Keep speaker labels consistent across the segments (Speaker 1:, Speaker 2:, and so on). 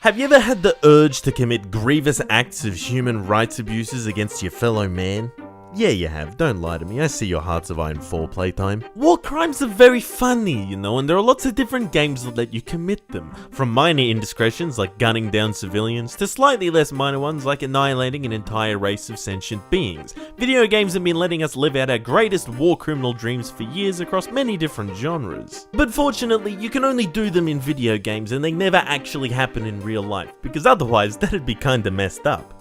Speaker 1: Have you ever had the urge to commit grievous acts of human rights abuses against your fellow man? Yeah, you have. Don't lie to me. I see your Hearts of Iron 4 playtime. War crimes are very funny, you know, and there are lots of different games that let you commit them. From minor indiscretions like gunning down civilians, to slightly less minor ones like annihilating an entire race of sentient beings. Video games have been letting us live out our greatest war criminal dreams for years across many different genres. But fortunately, you can only do them in video games and they never actually happen in real life, because otherwise that'd be kinda messed up.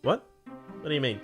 Speaker 1: What? What do you mean?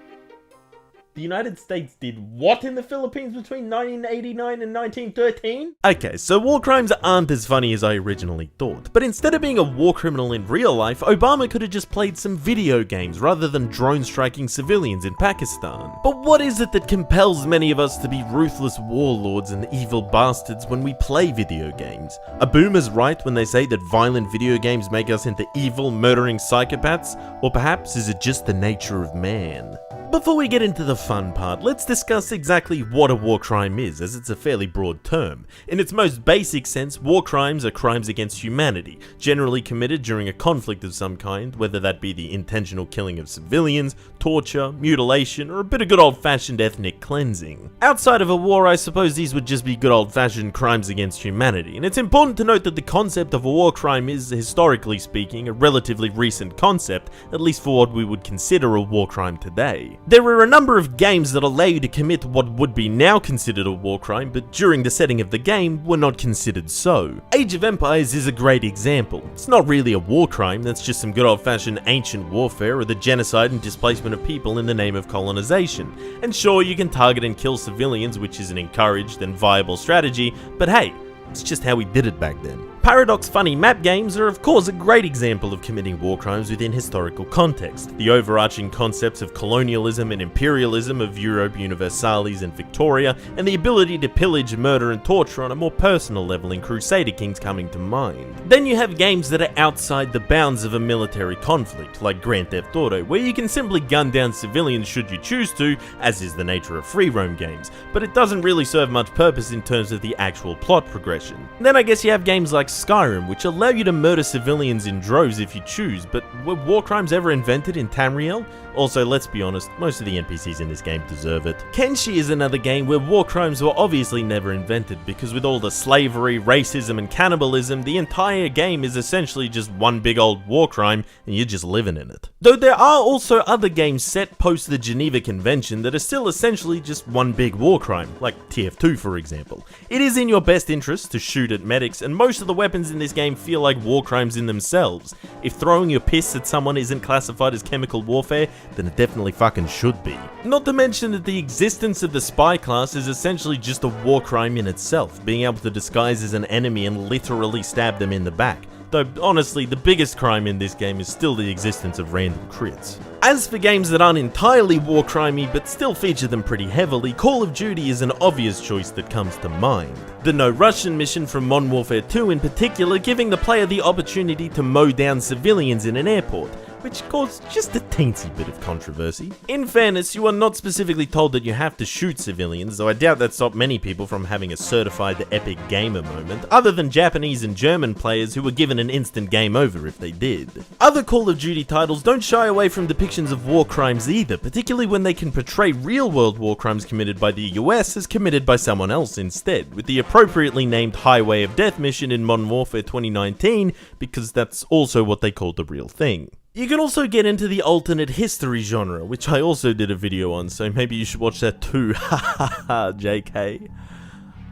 Speaker 1: The United States did what in the Philippines between 1989 and 1913? Okay, so war crimes aren't as funny as I originally thought, but instead of being a war criminal in real life, Obama could have just played some video games rather than drone striking civilians in Pakistan. But what is it that compels many of us to be ruthless warlords and evil bastards when we play video games? Are boomers right when they say that violent video games make us into evil, murdering psychopaths? Or perhaps is it just the nature of man? Before we get into the fun part, let's discuss exactly what a war crime is, as it's a fairly broad term. In its most basic sense, war crimes are crimes against humanity, generally committed during a conflict of some kind, whether that be the intentional killing of civilians, torture, mutilation, or a bit of good old-fashioned ethnic cleansing. Outside of a war, I suppose these would just be good old-fashioned crimes against humanity, and it's important to note that the concept of a war crime is, historically speaking, a relatively recent concept, at least for what we would consider a war crime today. There are a number of games that allow you to commit what would be now considered a war crime, but during the setting of the game were not considered so. Age of Empires is a great example. It's not really a war crime, that's just some good old-fashioned ancient warfare or the genocide and displacement of people in the name of colonization. And sure, you can target and kill civilians, which is an encouraged and viable strategy, but hey, it's just how we did it back then. Paradox funny map games are of course a great example of committing war crimes within historical context. The overarching concepts of colonialism and imperialism of Europe, Universalis and Victoria, and the ability to pillage, murder and torture on a more personal level in Crusader Kings coming to mind. Then you have games that are outside the bounds of a military conflict, like Grand Theft Auto, where you can simply gun down civilians should you choose to, as is the nature of free roam games, but it doesn't really serve much purpose in terms of the actual plot progression. Then I guess you have games like Skyrim, which allow you to murder civilians in droves if you choose, but were war crimes ever invented in Tamriel? Also, let's be honest, most of the NPCs in this game deserve it. Kenshi is another game where war crimes were obviously never invented, because with all the slavery, racism and cannibalism, the entire game is essentially just one big old war crime, and you're just living in it. Though there are also other games set post the Geneva Convention that are still essentially just one big war crime, like TF2 for example. It is in your best interest to shoot at medics, and most of the weapons in this game feel like war crimes in themselves. If throwing your piss at someone isn't classified as chemical warfare, then it definitely fucking should be. Not to mention that the existence of the spy class is essentially just a war crime in itself, being able to disguise as an enemy and literally stab them in the back. Though honestly, the biggest crime in this game is still the existence of random crits. As for games that aren't entirely war crimey but still feature them pretty heavily, Call of Duty is an obvious choice that comes to mind. The No Russian mission from Modern Warfare 2 in particular giving the player the opportunity to mow down civilians in an airport, which caused just a teensy bit of controversy. In fairness, you are not specifically told that you have to shoot civilians, though I doubt that stopped many people from having a certified epic gamer moment, other than Japanese and German players who were given an instant game over if they did. Other Call of Duty titles don't shy away from depictions of war crimes either, particularly when they can portray real-world war crimes committed by the US as committed by someone else instead, with the appropriately named Highway of Death mission in Modern Warfare 2019, because that's also what they called the real thing. You can also get into the alternate history genre, which I also did a video on, so maybe you should watch that too, hahaha, JK.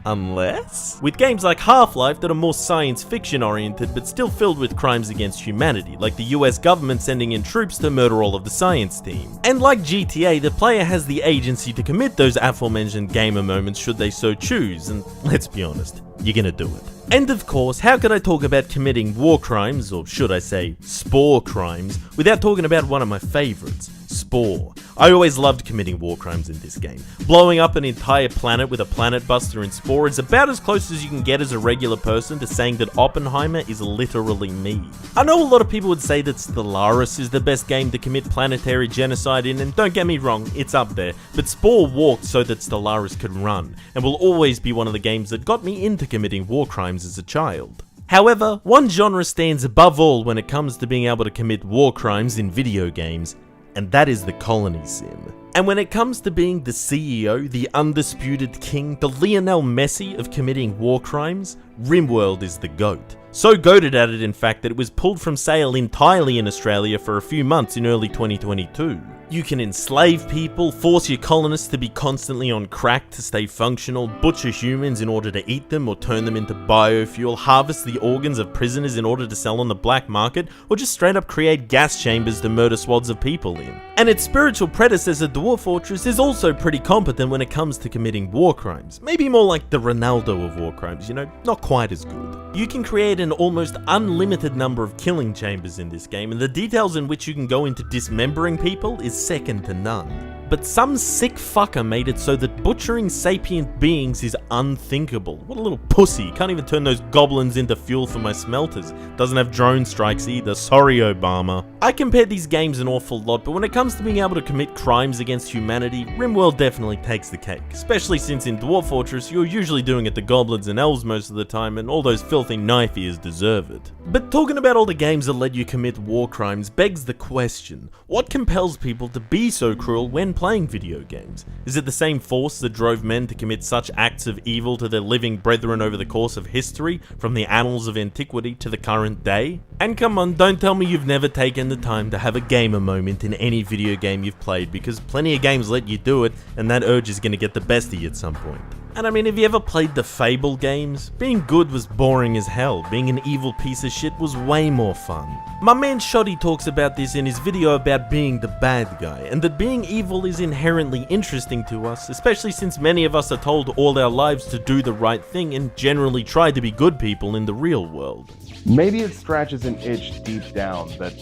Speaker 1: Unless? With games like Half-Life that are more science fiction oriented but still filled with crimes against humanity, like the US government sending in troops to murder all of the science team. And like GTA, the player has the agency to commit those aforementioned gamer moments should they so choose, and let's be honest, you're gonna do it. And of course, how could I talk about committing war crimes, or should I say, spore crimes, without talking about one of my favorites, Spore. I always loved committing war crimes in this game. Blowing up an entire planet with a planet buster in Spore is about as close as you can get as a regular person to saying that Oppenheimer is literally me. I know a lot of people would say that Stellaris is the best game to commit planetary genocide in, and don't get me wrong, it's up there, but Spore walked so that Stellaris could run, and will always be one of the games that got me into committing war crimes as a child. However, one genre stands above all when it comes to being able to commit war crimes in video games, and that is the colony sim. And when it comes to being the CEO, the undisputed king, the Lionel Messi of committing war crimes, RimWorld is the GOAT. So goated at it, in fact, that it was pulled from sale entirely in Australia for a few months in early 2022. You can enslave people, force your colonists to be constantly on crack to stay functional, butcher humans in order to eat them or turn them into biofuel, harvest the organs of prisoners in order to sell on the black market, or just straight up create gas chambers to murder squads of people in. And its spiritual predecessor, Dwarf Fortress, is also pretty competent when it comes to committing war crimes. Maybe more like the Ronaldo of war crimes, you know, not quite as good. You can create an almost unlimited number of killing chambers in this game, and the details in which you can go into dismembering people is second to none. But some sick fucker made it so that butchering sapient beings is unthinkable. What a little pussy, can't even turn those goblins into fuel for my smelters. Doesn't have drone strikes either, sorry Obama. I compare these games an awful lot, but when it comes to being able to commit crimes against humanity, RimWorld definitely takes the cake. Especially since in Dwarf Fortress, you're usually doing it to goblins and elves most of the time, and all those filthy knife ears deserve it. But talking about all the games that let you commit war crimes begs the question, what compels people to be so cruel when playing video games? Is it the same force that drove men to commit such acts of evil to their living brethren over the course of history, from the annals of antiquity to the current day? And come on, don't tell me you've never taken the time to have a gamer moment in any video game you've played, because plenty of games let you do it, and that urge is gonna get the best of you at some point. And I mean, have you ever played the Fable games? Being good was boring as hell, being an evil piece of shit was way more fun. My man Shoddy talks about this in his video about being the bad guy, and that being evil is inherently interesting to us, especially since many of us are told all our lives to do the right thing and generally try to be good people in the real world.
Speaker 2: Maybe it scratches an itch deep down that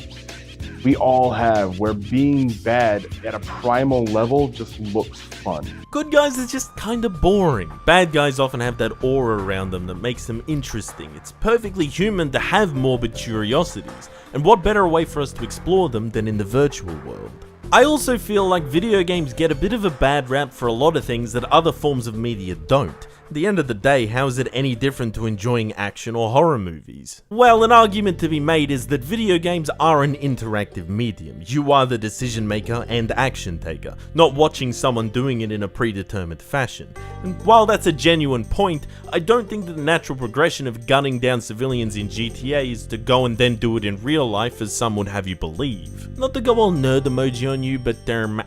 Speaker 2: we all have, where being bad at a primal level just looks fun.
Speaker 1: Good guys are just kinda boring. Bad guys often have that aura around them that makes them interesting. It's perfectly human to have morbid curiosities, and what better way for us to explore them than in the virtual world? I also feel like video games get a bit of a bad rap for a lot of things that other forms of media don't. At the end of the day, how is it any different to enjoying action or horror movies? Well, an argument to be made is that video games are an interactive medium. You are the decision maker and action taker, not watching someone doing it in a predetermined fashion. And while that's a genuine point, I don't think that the natural progression of gunning down civilians in GTA is to go and then do it in real life as some would have you believe. Not to go all nerd emoji on you, but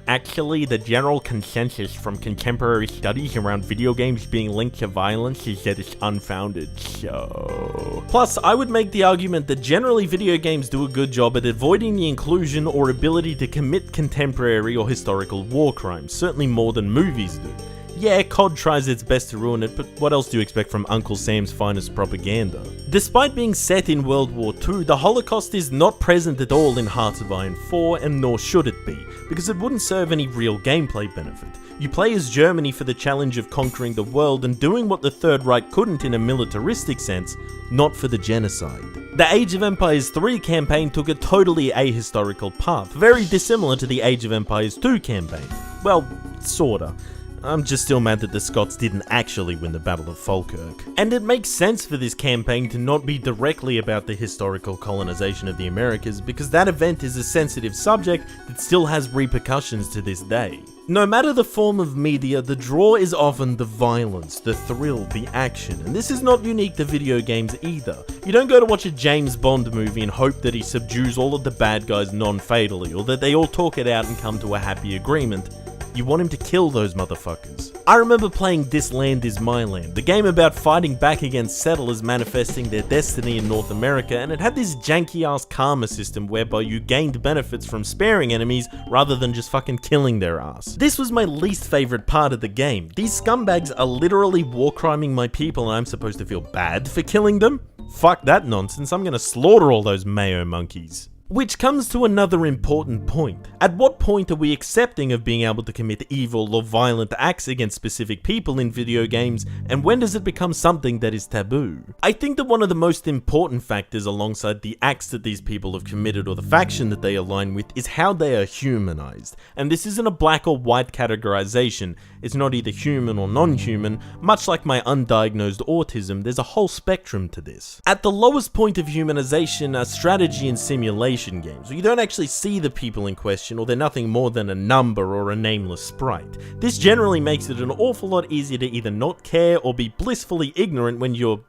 Speaker 1: actually the general consensus from contemporary studies around video games being linked to violence is that it's unfounded, so... Plus, I would make the argument that generally video games do a good job at avoiding the inclusion or ability to commit contemporary or historical war crimes, certainly more than movies do. Yeah, COD tries its best to ruin it, but what else do you expect from Uncle Sam's finest propaganda? Despite being set in World War II, the Holocaust is not present at all in Hearts of Iron 4, and nor should it be, because it wouldn't serve any real gameplay benefit. You play as Germany for the challenge of conquering the world and doing what the Third Reich couldn't in a militaristic sense, not for the genocide. The Age of Empires 3 campaign took a totally ahistorical path, very dissimilar to the Age of Empires 2 campaign. Well, sorta. I'm just still mad that the Scots didn't actually win the Battle of Falkirk. And it makes sense for this campaign to not be directly about the historical colonization of the Americas, because that event is a sensitive subject that still has repercussions to this day. No matter the form of media, the draw is often the violence, the thrill, the action, and this is not unique to video games either. You don't go to watch a James Bond movie and hope that he subdues all of the bad guys non-fatally, or that they all talk it out and come to a happy agreement. You want him to kill those motherfuckers. I remember playing This Land Is My Land, the game about fighting back against settlers manifesting their destiny in North America, and it had this janky ass karma system whereby you gained benefits from sparing enemies rather than just fucking killing their ass. This was my least favorite part of the game. These scumbags are literally war criming my people and I'm supposed to feel bad for killing them? Fuck that nonsense, I'm gonna slaughter all those mayo monkeys. Which comes to another important point. At what point are we accepting of being able to commit evil or violent acts against specific people in video games, and when does it become something that is taboo? I think that one of the most important factors alongside the acts that these people have committed or the faction that they align with is how they are humanized. And this isn't a black or white categorization. It's not either human or non-human. Much like my undiagnosed autism, there's a whole spectrum to this. At the lowest point of humanization are strategy and simulation games, where you don't actually see the people in question, or they're nothing more than a number or a nameless sprite. This generally makes it an awful lot easier to either not care or be blissfully ignorant when you're,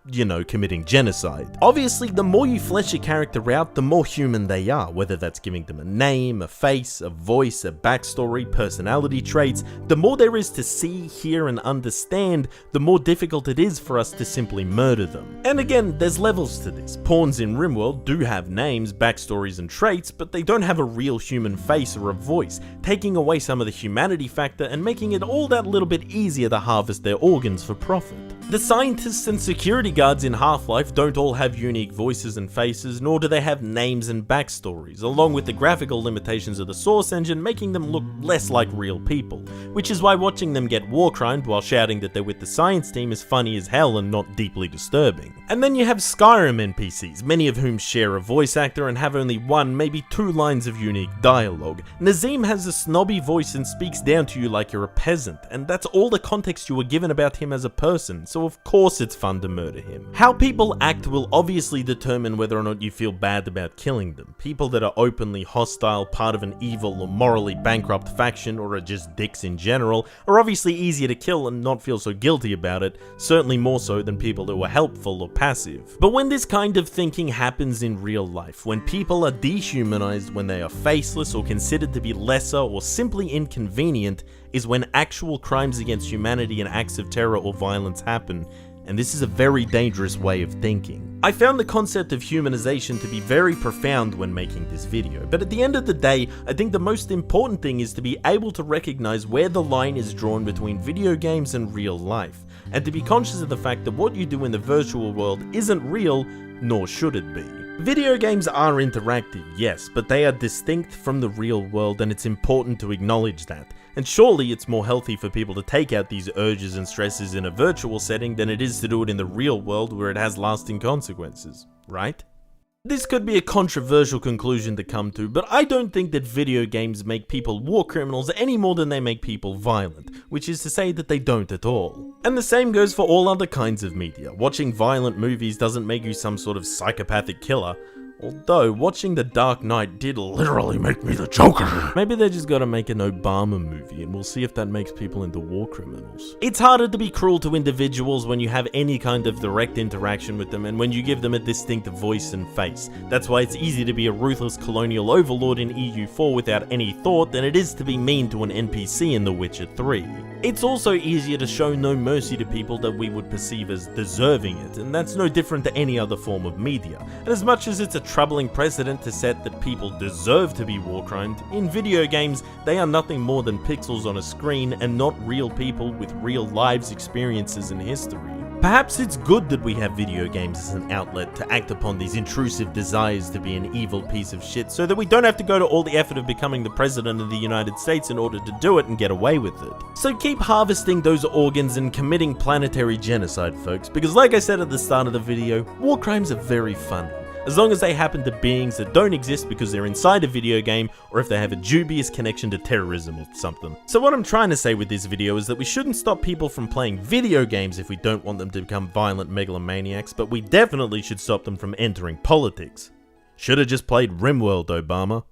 Speaker 1: committing genocide. Obviously, the more you flesh a character out, the more human they are, whether that's giving them a name, a face, a voice, a backstory, personality traits. The more there is to see, hear, and understand, the more difficult it is for us to simply murder them. And again, there's levels to this. Pawns in RimWorld do have names, backstories, and traits, but they don't have a real human face or a voice, taking away some of the humanity factor and making it all that little bit easier to harvest their organs for profit. The scientists and security guards in Half-Life don't all have unique voices and faces, nor do they have names and backstories, along with the graphical limitations of the Source engine making them look less like real people, which is why watching them get war-crimed while shouting that they're with the science team is funny as hell and not deeply disturbing. And then you have Skyrim NPCs, many of whom share a voice actor and have only one, maybe two lines of unique dialogue. Nazim has a snobby voice and speaks down to you like you're a peasant, and that's all the context you were given about him as a person, so of course it's fun to murder him. How people act will obviously determine whether or not you feel bad about killing them. People that are openly hostile, part of an evil or morally bankrupt faction, or are just dicks in general, are obviously easier to kill and not feel so guilty about it, certainly more so than people who are helpful or passive. But when this kind of thinking happens in real life, when people are dehumanized, when they are faceless or considered to be lesser or simply inconvenient, is when actual crimes against humanity and acts of terror or violence happen, and this is a very dangerous way of thinking. I found the concept of humanization to be very profound when making this video, but at the end of the day, I think the most important thing is to be able to recognize where the line is drawn between video games and real life, and to be conscious of the fact that what you do in the virtual world isn't real, nor should it be. Video games are interactive, yes, but they are distinct from the real world, and it's important to acknowledge that. And surely it's more healthy for people to take out these urges and stresses in a virtual setting than it is to do it in the real world where it has lasting consequences, right? This could be a controversial conclusion to come to, but I don't think that video games make people war criminals any more than they make people violent, which is to say that they don't at all. And the same goes for all other kinds of media. Watching violent movies doesn't make you some sort of psychopathic killer, although watching The Dark Knight did literally make me the Joker. Maybe they just gotta make an Obama movie and we'll see if that makes people into war criminals. It's harder to be cruel to individuals when you have any kind of direct interaction with them and when you give them a distinct voice and face. That's why it's easy to be a ruthless colonial overlord in EU4 without any thought than it is to be mean to an NPC in The Witcher 3. It's also easier to show no mercy to people that we would perceive as deserving it, and that's no different to any other form of media. And as much as it's a troubling precedent to set that people deserve to be war-crimed, in video games, they are nothing more than pixels on a screen and not real people with real lives, experiences, and history. Perhaps it's good that we have video games as an outlet to act upon these intrusive desires to be an evil piece of shit so that we don't have to go to all the effort of becoming the president of the United States in order to do it and get away with it. So keep harvesting those organs and committing planetary genocide, folks, because like I said at the start of the video, war crimes are very funny. As long as they happen to beings that don't exist because they're inside a video game, or if they have a dubious connection to terrorism or something. So what I'm trying to say with this video is that we shouldn't stop people from playing video games if we don't want them to become violent megalomaniacs, but we definitely should stop them from entering politics. Should've just played RimWorld, Obama.